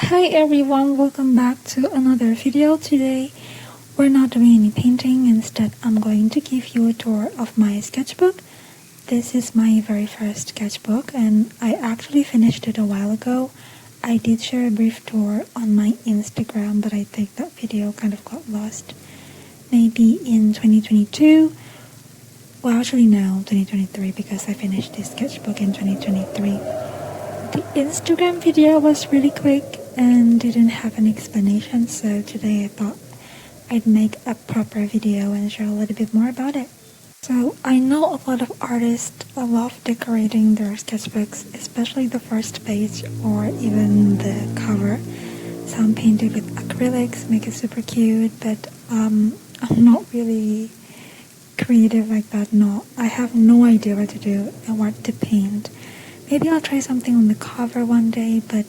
Hi everyone, welcome back to another video. Today we're not doing any painting, instead I'm going to give you a tour of my sketchbook. This is my very first sketchbook and I actually finished it a while ago. I did share a brief tour on my Instagram, but I think that video kind of got lost. Maybe in 2022. Well, actually no, 2023, because I finished this sketchbook in 2023. The Instagram video was really quick and didn't have an explanation, so today I thought I'd make a proper video and share a little bit more about it. So I know a lot of artists love decorating their sketchbooks, especially the first page or even the cover. Some paint it with acrylics, make it super cute, but I'm not really creative like that. No, I have no idea what to do and what to paint. Maybe I'll try something on the cover one day, but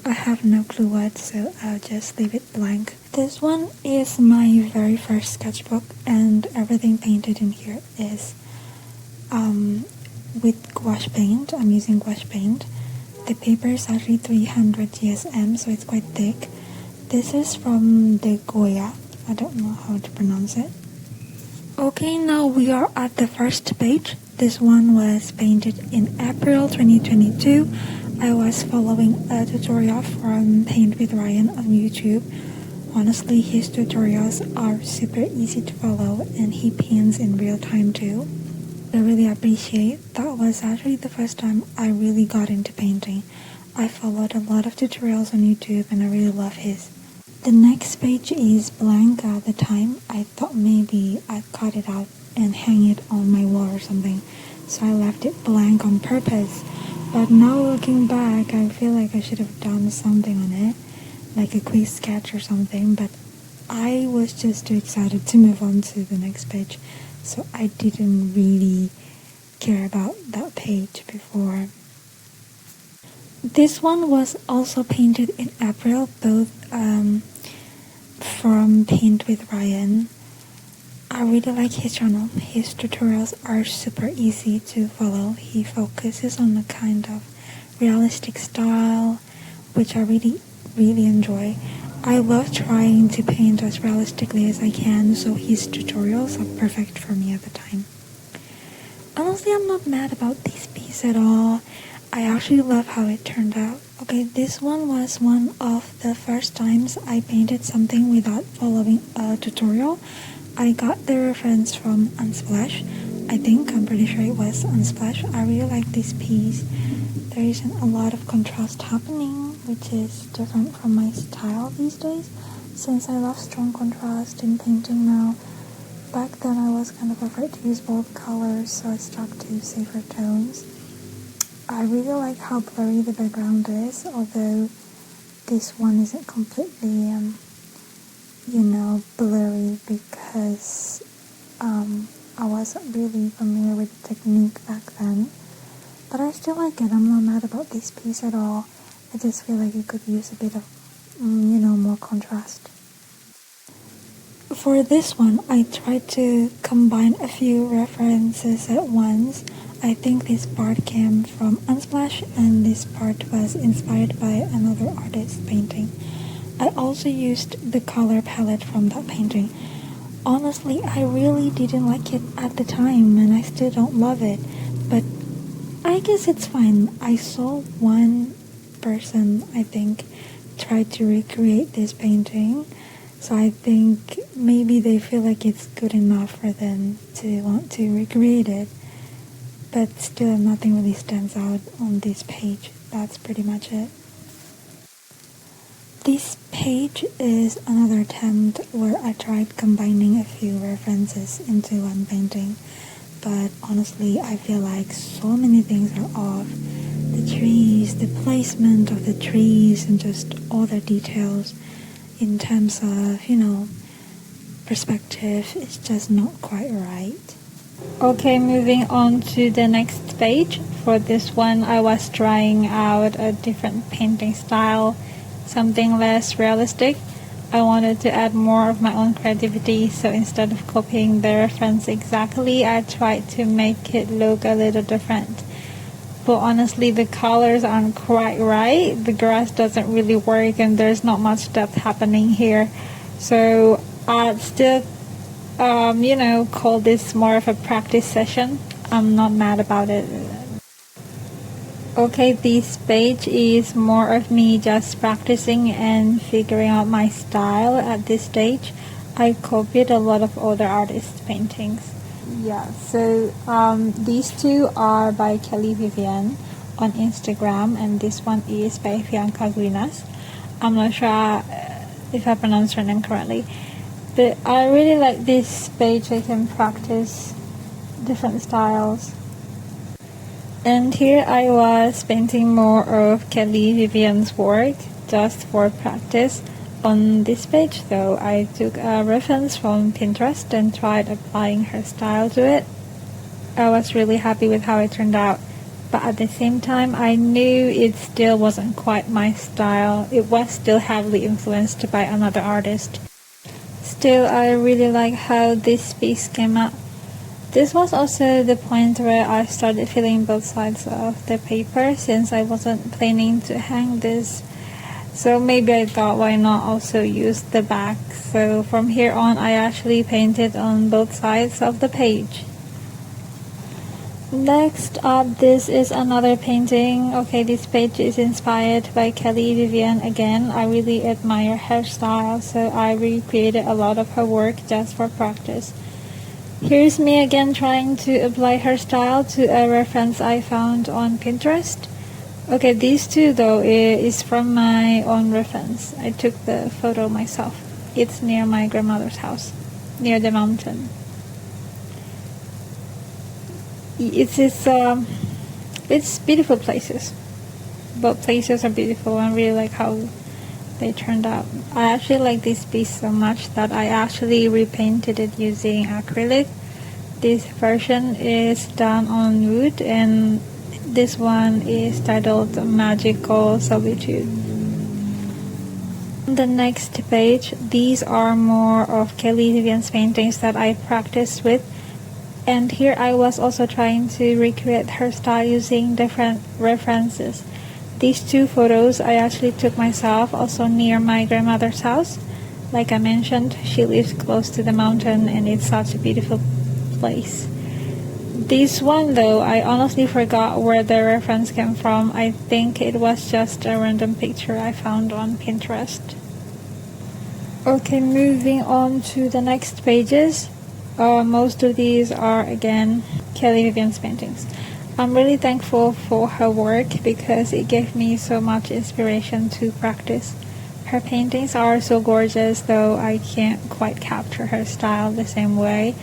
I have no clue what, so I'll just leave it blank. This one is my very first sketchbook, and everything painted in here is with gouache paint. I'm using gouache paint. The paper is actually 300 GSM, so it's quite thick. This is from the Goya. I don't know how to pronounce it. Okay, now we are at the first page. This one was painted in April 2022. I was following a tutorial from Paint with Ryan on YouTube. Honestly, his tutorials are super easy to follow and he paints in real time too. I really appreciate. That was actually the first time I really got into painting. I followed a lot of tutorials on YouTube and I really love his. The next page is blank at the time. I thought maybe I'd cut it out and hang it on my wall or something, so I left it blank on purpose. But now looking back, I feel like I should have done something on it, like a quick sketch or something, but I was just too excited to move on to the next page, so I didn't really care about that page before. This one was also painted in April, both from Paint with Ryan. I really like his channel. His tutorials are super easy to follow. He focuses on a kind of realistic style, which I really enjoy. I love trying to paint as realistically as I can, so his tutorials are perfect for me at the time. Honestly, I'm not mad about this piece at all. I actually love how it turned out. Okay, this one was one of the first times I painted something without following a tutorial. I got the reference from Unsplash. I'm pretty sure it was Unsplash. I really like this piece. There isn't a lot of contrast happening, which is different from my style these days, since I love strong contrast in painting now. Back then I was kind of afraid to use bold colors, so I stuck to safer tones. I really like how blurry the background is, although this one isn't completely blurry because I wasn't really familiar with the technique back then. But I still like it. I'm not mad about this piece at all. I just feel like it could use a bit of, more contrast. For this one, I tried to combine a few references at once. I think this part came from Unsplash and this part was inspired by another artist's painting. I also used the color palette from that painting. Honestly, I really didn't like it at the time and I still don't love it, but I guess it's fine. I saw one person, try to recreate this painting, so I think maybe they feel like it's good enough for them to want to recreate it. But still, nothing really stands out on this page. That's pretty much it. This page is another attempt where I tried combining a few references into one painting, but honestly I feel like so many things are off. The trees, the placement of the trees, and just all the details in terms of, perspective, it's just not quite right. Okay, moving on to the next page. For this one I was trying out a different painting style, something less realistic. I wanted to add more of my own creativity, so instead of copying the reference exactly, I tried to make it look a little different. but honestly the colors aren't quite right. The grass doesn't really work and there's not much depth happening here. So I'd still, call this more of a practice session. I'm not mad about it. Okay, this page is more of me just practicing and figuring out my style at this stage. I copied a lot of other artists' paintings. Yeah, so these two are by Kelly Vivian on Instagram, and this one is by Bianca Guinas. I'm not sure if I pronounced her name correctly, but I really like this page. I can practice different styles. And here I was painting more of Kelly Vivian's work just for practice. On this page though, I took a reference from Pinterest and tried applying her style to it. I was really happy with how it turned out, but at the same time I knew it still wasn't quite my style. It was still heavily influenced by another artist. Still, I really like how this piece came out. This was also the point where I started filling both sides of the paper since I wasn't planning to hang this. So maybe I thought why not also use the back. So from here on I actually painted on both sides of the page. Next up, this is another painting. Okay, this page is inspired by Kelly Vivian again. I really admire her style, so I recreated a lot of her work just for practice. Here's me again trying to apply her style to a reference I found on Pinterest. Okay, these two though is from my own reference. I took the photo myself. It's near my grandmother's house, near the mountain. It's beautiful places. Both places are beautiful. I really like how they turned out. I actually like this piece so much that I actually repainted it using acrylic. This version is done on wood and this one is titled Magical Solitude. On the next page, these are more of Kelly Vivian's paintings that I practiced with. And here I was also trying to recreate her style using different references. These two photos I actually took myself, also near my grandmother's house. Like I mentioned, she lives close to the mountain and it's such a beautiful place. This one though, I honestly forgot where the reference came from. I think it was just a random picture I found on Pinterest. Okay, moving on to the next pages. Most of these are again Kelly Vivian's paintings. I'm really thankful for her work because it gave me so much inspiration to practice. Her paintings are so gorgeous, though I can't quite capture her style the same way,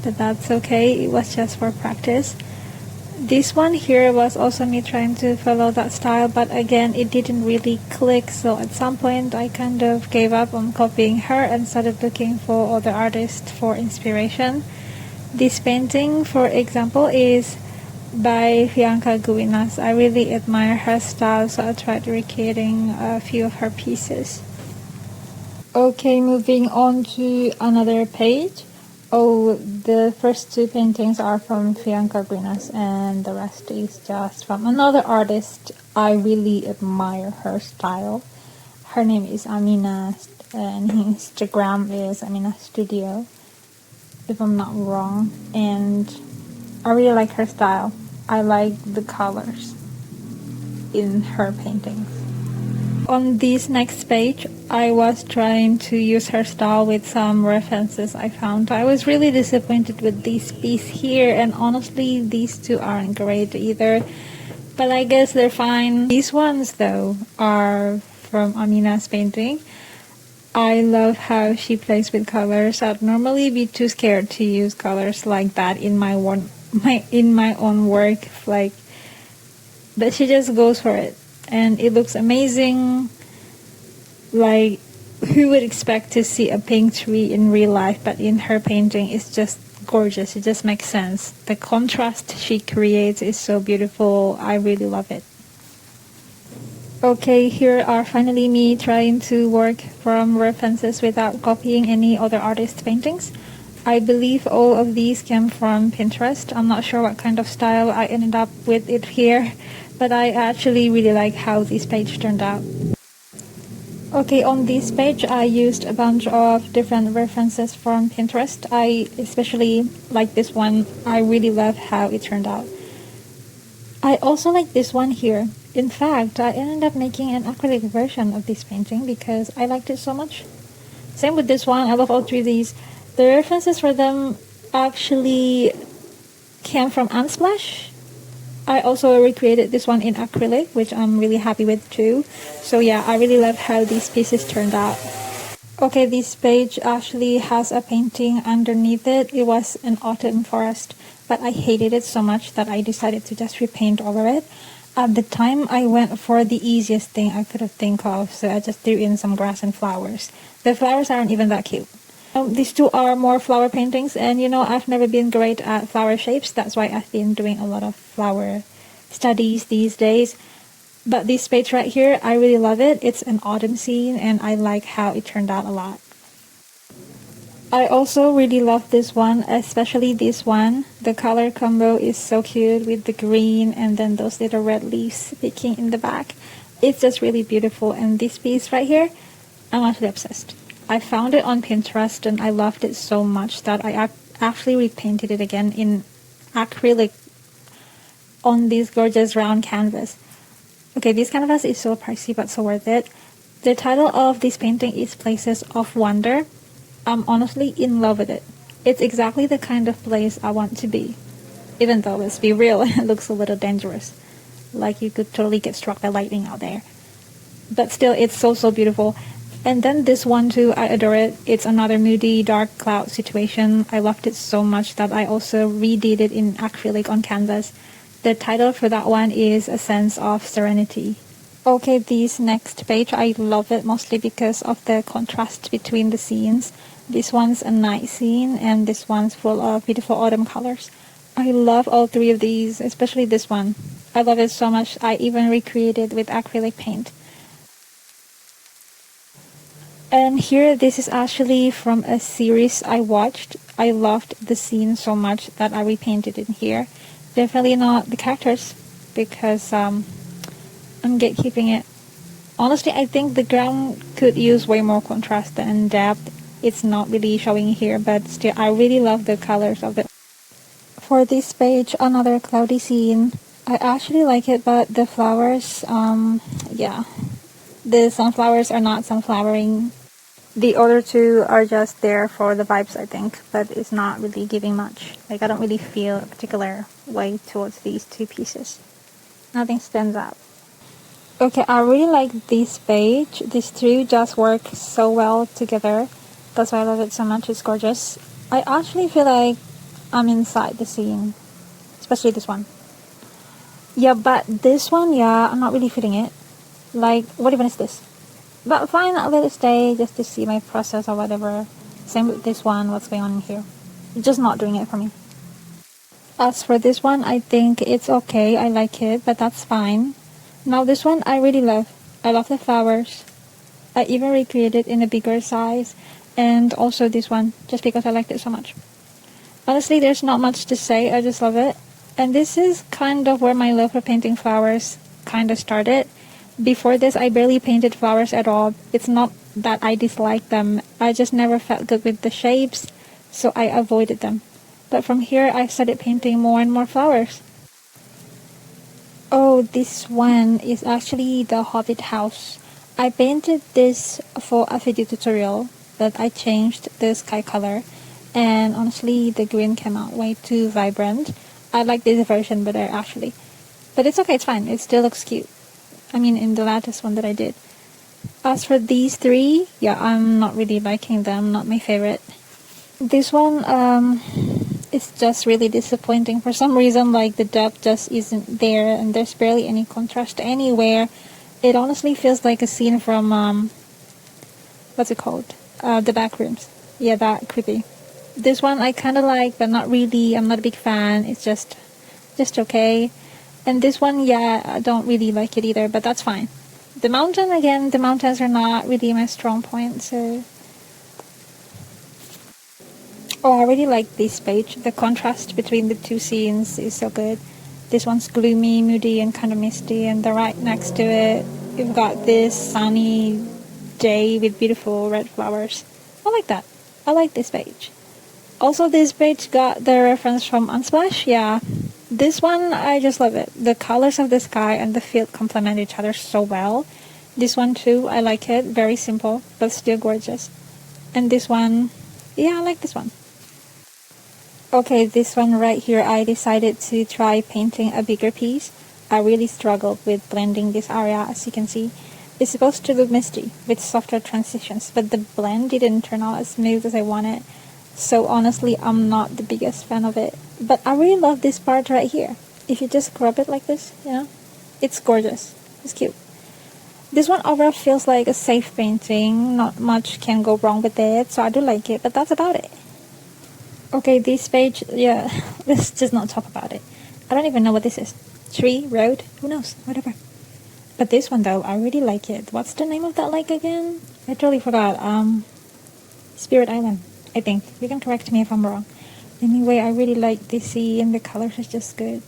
but that's okay, it was just for practice. This one here was also me trying to follow that style, but again it didn't really click, so at some point I kind of gave up on copying her and started looking for other artists for inspiration. This painting, for example, is by Bianca Guinas. I really admire her style, so I tried recreating a few of her pieces. Okay, moving on to another page. Oh, the first two paintings are from Bianca Guinas and the rest is just from another artist. I really admire her style. Her name is Amina and Instagram is Amina Studio, if I'm not wrong. And I really like her style. I like the colors in her paintings. On this next page, I was trying to use her style with some references I found. I was really disappointed with this piece here, and honestly, these two aren't great either. But I guess they're fine. These ones, though, are from Amina's painting. I love how she plays with colors. I'd normally be too scared to use colors like that in my own work, but she just goes for it. And it looks amazing. Like, who would expect to see a pink tree in real life, but in her painting it's just gorgeous. It just makes sense. The contrast she creates is so beautiful. I really love it. Okay, here are finally me trying to work from references without copying any other artist paintings. I believe all of these came from Pinterest. I'm not sure what kind of style I ended up with it here, but I actually really like how this page turned out. Okay, on this page I used a bunch of different references from Pinterest. I especially like this one. I really love how it turned out. I also like this one here. In fact, I ended up making an acrylic version of this painting because I liked it so much. Same with this one. I love all three of these. The references for them actually came from Unsplash. I also recreated this one in acrylic, which I'm really happy with too. So yeah, I really love how these pieces turned out. Okay, this page actually has a painting underneath it. It was an autumn forest, but I hated it so much that I decided to just repaint over it. At the time, I went for the easiest thing I could have think of, so I just threw in some grass and flowers. The flowers aren't even that cute. These two are more flower paintings, and I've never been great at flower shapes. That's why I've been doing a lot of flower studies these days. But this page right here, I really love it. It's an autumn scene, and I like how it turned out a lot. I also really love this one, especially this one. The color combo is so cute with the green and then those little red leaves peeking in the back. It's just really beautiful, and this piece right here, I'm actually obsessed. I found it on Pinterest and I loved it so much that I actually repainted it again in acrylic on this gorgeous round canvas. Okay, this canvas is so pricey but so worth it. The title of this painting is Places of Wonder. I'm honestly in love with it. It's exactly the kind of place I want to be. Even though, let's be real, it looks a little dangerous. Like you could totally get struck by lightning out there. But still, it's so beautiful. And then this one too, I adore it. It's another moody, dark cloud situation. I loved it so much that I also redid it in acrylic on canvas. The title for that one is A Sense of Serenity. Okay, this next page, I love it mostly because of the contrast between the scenes. This one's a night scene and this one's full of beautiful autumn colors. I love all three of these, especially this one. I love it so much, I even recreated with acrylic paint. And here, this is actually from a series I watched. I loved the scene so much that I repainted it here. Definitely not the characters because I'm gatekeeping it. Honestly, I think the ground could use way more contrast and depth. It's not really showing here, but still, I really love the colors of it. For this page, another cloudy scene. I actually like it, but the flowers, yeah. The sunflowers are not sunflowering. The other two are just there for the vibes, I think, but it's not really giving much. Like, I don't really feel a particular way towards these two pieces. Nothing stands out. Okay, I really like this page. These two just work so well together. That's why I love it so much. It's gorgeous. I actually feel like I'm inside the scene, especially this one. Yeah, but this one, yeah, I'm not really feeling it. Like, what even is this? But fine, I'll let it stay just to see my process or whatever. Same with this one, what's going on in here. Just not doing it for me. As for this one, I think it's okay. I like it, but that's fine. Now this one, I really love. I love the flowers. I even recreated in a bigger size. And also this one, just because I liked it so much. Honestly, there's not much to say. I just love it. And this is kind of where my love for painting flowers kind of started. Before this, I barely painted flowers at all. It's not that I dislike them. I just never felt good with the shapes, so I avoided them. But from here, I started painting more and more flowers. Oh, this one is actually the Hobbit house. I painted this for a video tutorial, but I changed the sky color. And honestly, the green came out way too vibrant. I like this version better, actually. But it's okay, it's fine. It still looks cute. I mean, in the latest one that I did. As for these three, yeah, I'm not really liking them, not my favorite. This one, it's just really disappointing. For some reason, like, the depth just isn't there, and there's barely any contrast anywhere. It honestly feels like a scene from, what's it called? The Backrooms. Yeah, that creepy. This one I kind of like, but not really. I'm not a big fan. It's just okay. And this one, yeah, I don't really like it either, but that's fine. The mountain, again, the mountains are not really my strong point, so... Oh, I really like this page. The contrast between the two scenes is so good. This one's gloomy, moody, and kind of misty, and the right next to it, you've got this sunny day with beautiful red flowers. I like that. I like this page. Also, this page got the reference from Unsplash. Yeah, this one, I just love it. The colors of the sky and the field complement each other so well. This one too, I like it. Very simple, but still gorgeous. And this one, yeah, I like this one. Okay, this one right here, I decided to try painting a bigger piece. I really struggled with blending this area, as you can see. It's supposed to look misty, with softer transitions, but the blend didn't turn out as smooth as I wanted. So honestly, I'm not the biggest fan of it. But I really love this part right here. If you just grab it like this, you know, it's gorgeous. It's cute. This one overall feels like a safe painting. Not much can go wrong with it, so I do like it, but that's about it. Okay, this page, yeah, let's just not talk about it. I don't even know what this is. Tree, road, who knows, whatever. But this one though, I really like it. What's the name of that lake again? I totally forgot. Spirit Island, I think. You can correct me if I'm wrong. Anyway, I really like this sea and the colors is just good.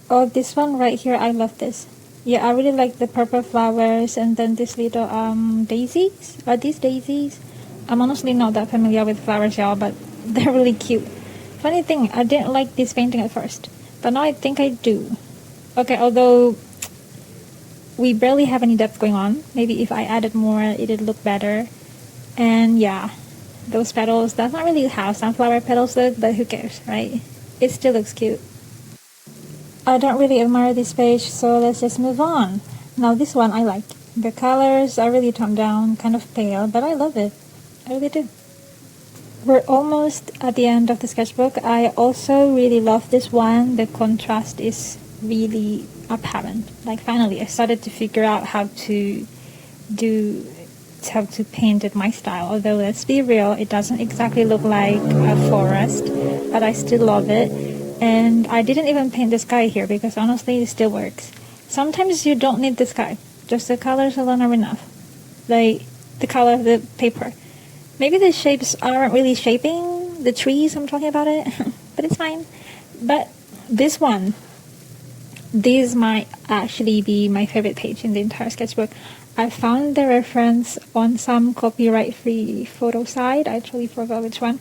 Oh, this one right here, I love this. Yeah, I really like the purple flowers and then this little daisies. Are these daisies? I'm honestly not that familiar with flowers, y'all, but they're really cute. Funny thing, I didn't like this painting at first, but now I think I do. Okay, although we barely have any depth going on, maybe if I added more, it'd look better. And yeah, those petals, that's not really how sunflower petals look, but who cares, right? It still looks cute. I don't really admire this page, so let's just move on. Now this one I like. The colors are really toned down, kind of pale, but I love it. I really do. We're almost at the end of the sketchbook. I also really love this one. The contrast is really apparent. Like finally I started to figure out how to paint it my style. Although let's be real, it doesn't exactly look like a forest, but I still love it. And I didn't even paint the sky here because honestly it still works. Sometimes you don't need the sky. Just the colors alone are enough. Like the color of the paper. Maybe the shapes aren't really shaping the trees, I'm talking about it, but it's fine. But this one, this might actually be my favorite page in the entire sketchbook. I found the reference on some copyright-free photo site. I actually forgot which one.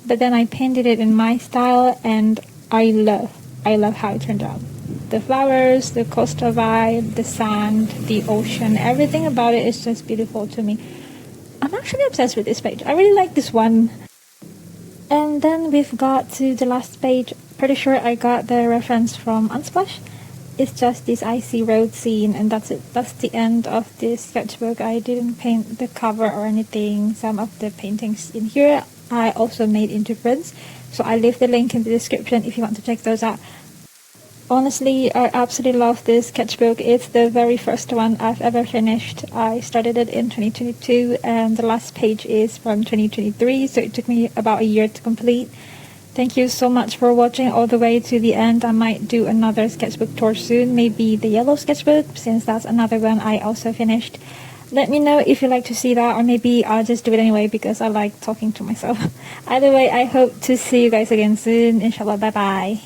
But then I painted it in my style and I love how it turned out. The flowers, the coastal vibe, the sand, the ocean, everything about it is just beautiful to me. I'm actually obsessed with this page. I really like this one. And then we've got to the last page. Pretty sure I got the reference from Unsplash. It's just this icy road scene and that's it. That's the end of this sketchbook. I didn't paint the cover or anything. Some of the paintings in here I also made into prints. So I'll leave the link in the description if you want to check those out. Honestly, I absolutely love this sketchbook. It's the very first one I've ever finished. I started it in 2022 and the last page is from 2023, so it took me about a year to complete. Thank you so much for watching all the way to the end. I might do another sketchbook tour soon, maybe the yellow sketchbook, since that's another one I also finished. Let me know if you'd like to see that, or maybe I'll just do it anyway because I like talking to myself. Either way, I hope to see you guys again soon. Inshallah, bye bye.